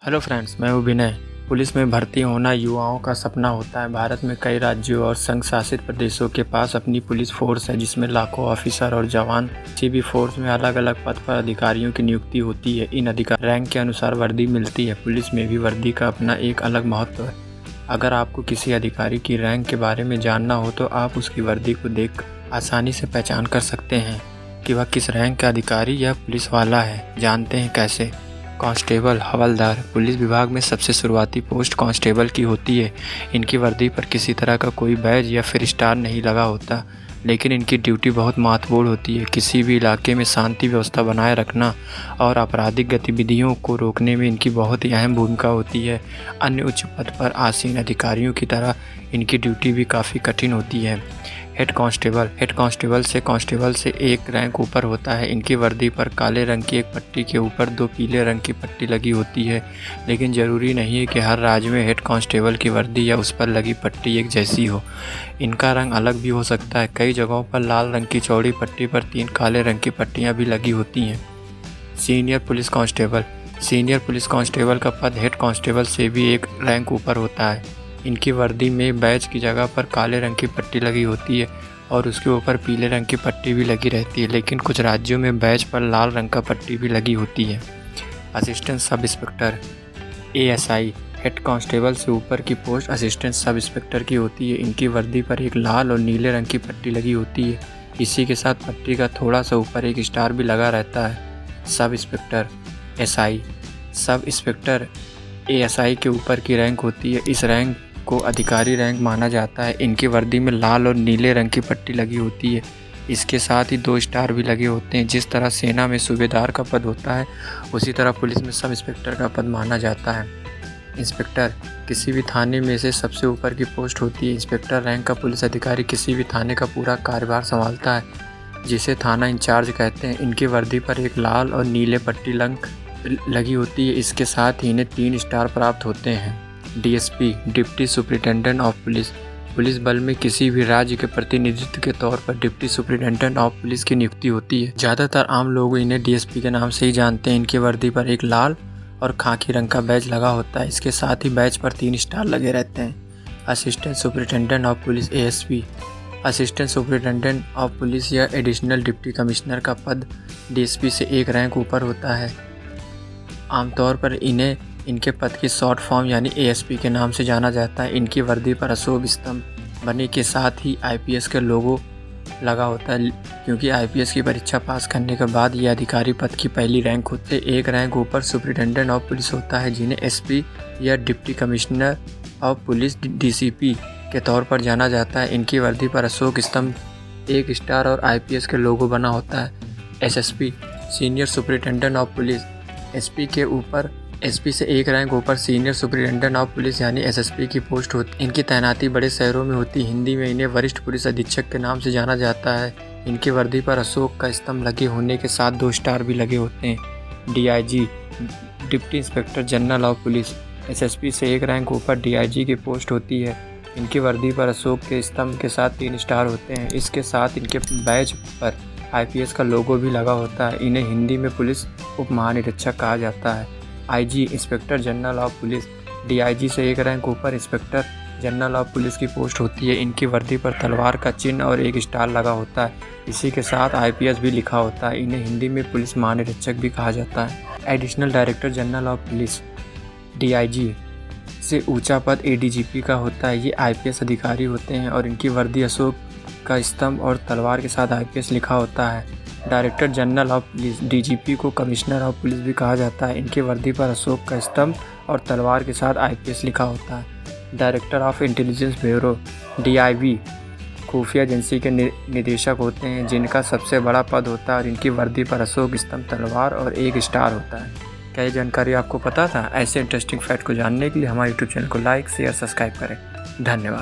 Hello friends, मैं हूँ विनय। Police में भर्ती होना युवाओं का सपना होता है। भारत में कई राज्यों और संघ शासित प्रदेशों के पास अपनी पुलिस फोर्स है, जिसमें लाखों ऑफिसर और जवान। किसी भी फोर्स में अलग अलग पद पर अधिकारियों की नियुक्ति होती है। इन अधिकारी रैंक के अनुसार वर्दी मिलती है। पुलिस में भी वर्दी का अपना एक अलग महत्व है। अगर आपको किसी अधिकारी की रैंक के बारे में जानना हो तो आप उसकी वर्दी को देख आसानी से पहचान कर सकते हैं कि वह किस रैंक का अधिकारी या पुलिस वाला है। जानते हैं कैसे? कांस्टेबल, हवलदार। पुलिस विभाग में सबसे शुरुआती पोस्ट कांस्टेबल की होती है। इनकी वर्दी पर किसी तरह का कोई बैज या फिर स्टार नहीं लगा होता, लेकिन इनकी ड्यूटी बहुत महत्वपूर्ण होती है। किसी भी इलाके में शांति व्यवस्था बनाए रखना और आपराधिक गतिविधियों को रोकने में इनकी बहुत ही अहम भूमिका होती है। अन्य उच्च पद पर आसीन अधिकारियों की तरह इनकी ड्यूटी भी काफ़ी कठिन होती है। हेड कांस्टेबल से एक रैंक ऊपर होता है। इनकी वर्दी पर काले रंग की एक पट्टी के ऊपर 2 पीले रंग की पट्टी लगी होती है, लेकिन ज़रूरी नहीं है कि हर राज्य में हेड कांस्टेबल की वर्दी या उस पर लगी पट्टी एक जैसी हो। इनका रंग अलग भी हो सकता है। कई जगहों पर लाल रंग की चौड़ी पट्टी पर 3 काले रंग की पट्टियाँ भी लगी होती हैं। सीनियर पुलिस कांस्टेबल का पद हेड कांस्टेबल से भी एक रैंक ऊपर होता है। इनकी वर्दी में बैज की जगह पर काले रंग की पट्टी लगी होती है और उसके ऊपर पीले रंग की पट्टी भी लगी रहती है, लेकिन कुछ राज्यों में बैज पर लाल रंग का पट्टी भी लगी होती है। Assistant sub inspector ASI। Head constable से ऊपर की पोस्ट असिस्टेंट सब इंस्पेक्टर की होती है। इनकी वर्दी पर एक लाल और नीले रंग की पट्टी लगी होती है। इसी के साथ पट्टी का थोड़ा सा ऊपर एक स्टार भी लगा रहता है। Sub inspector SI। Sub inspector ASI के ऊपर की रैंक होती है। इस रैंक को अधिकारी रैंक माना जाता है। इनकी वर्दी में लाल और नीले रंग की पट्टी लगी होती है। इसके साथ ही 2 स्टार भी लगे होते हैं। जिस तरह सेना में सूबेदार का पद होता है, उसी तरह पुलिस में सब इंस्पेक्टर का पद माना जाता है। इंस्पेक्टर किसी भी थाने में से सबसे ऊपर की पोस्ट होती है। इंस्पेक्टर रैंक का पुलिस अधिकारी किसी भी थाने का पूरा कार्यभार संभालता है, जिसे थाना इंचार्ज कहते हैं। इनकी वर्दी पर एक लाल और नीले पट्टी लगी होती है। इसके साथ ही इन्हें 3 स्टार प्राप्त होते हैं। DSP deputy superintendent of police. Police बल में किसी भी राज्य के प्रतिनिधित्व के तौर पर डिप्टी सुपरिटेंडेंट ऑफ पुलिस की नियुक्ति होती है। ज़्यादातर आम लोग इन्हें DSP के नाम से ही जानते हैं। इनकी वर्दी पर एक लाल और खाकी रंग का बैज लगा होता है। इसके साथ ही बैज पर 3 स्टार लगे रहते हैं। Assistant superintendent of police ASP। Assistant superintendent of police या एडिशनल डिप्टी कमिश्नर का पद DSP से एक रैंक ऊपर होता है। आमतौर पर इन्हें इनके पद की शॉर्ट फॉर्म यानी ASP के नाम से जाना जाता है। इनकी वर्दी पर अशोक स्तंभ बने के साथ ही IPS के लोगो लगा होता है, क्योंकि IPS की परीक्षा पास करने के बाद ये अधिकारी पद की पहली रैंक होते। एक रैंक ऊपर सुपरिटेंडेंट ऑफ पुलिस होता है, जिन्हें SP या deputy commissioner of police DCP के तौर पर जाना जाता है। इनकी वर्दी पर अशोक स्तंभ, 1 स्टार और IPS के लोगो बना होता है। SSP senior superintendent of police. SP से एक रैंक ऊपर सीनियर सुपरिटेंडेंट ऑफ पुलिस यानी SSP की पोस्ट होती। इनकी तैनाती बड़े शहरों में होती। हिंदी में इन्हें वरिष्ठ पुलिस अधीक्षक के नाम से जाना जाता है। इनकी वर्दी पर अशोक का स्तंभ लगे होने के साथ 2 स्टार भी लगे होते हैं। DIG deputy inspector general of police. SSP से एक रैंक ऊपर DIG की पोस्ट होती है। इनकी वर्दी पर अशोक के स्तंभ के साथ 3 स्टार होते हैं। इसके साथ इनके बैज पर IPS का लोगो भी लगा होता है। इन्हें हिंदी में पुलिस उप महानिरीक्षक कहा जाता है। IG inspector general of police. DIG से एक रैंक ऊपर इंस्पेक्टर जनरल ऑफ पुलिस की पोस्ट होती है। इनकी वर्दी पर तलवार का चिन्ह और 1 स्टार लगा होता है। इसी के साथ IPS भी लिखा होता है। इन्हें हिंदी में पुलिस महानिरीक्षक भी कहा जाता है। Additional director general of police. DIG से ऊंचा पद ADGP का होता है। ये IPS अधिकारी होते हैं और इनकी वर्दी अशोक का स्तंभ और तलवार के साथ IPS लिखा होता है। Director general of police DGP को कमिश्नर ऑफ पुलिस भी कहा जाता है। इनकी वर्दी पर अशोक का स्तंभ और तलवार के साथ IPS लिखा होता है। Director of intelligence bureau DIB खुफिया एजेंसी के निदेशक होते हैं, जिनका सबसे बड़ा पद होता है और इनकी वर्दी पर अशोक स्तंभ, तलवार और 1 स्टार होता है। क्या ये जानकारी आपको पता था? ऐसे इंटरेस्टिंग फैक्ट को जानने के लिए हमारे YouTube चैनल को लाइक, शेयर, सब्सक्राइब करें। धन्यवाद।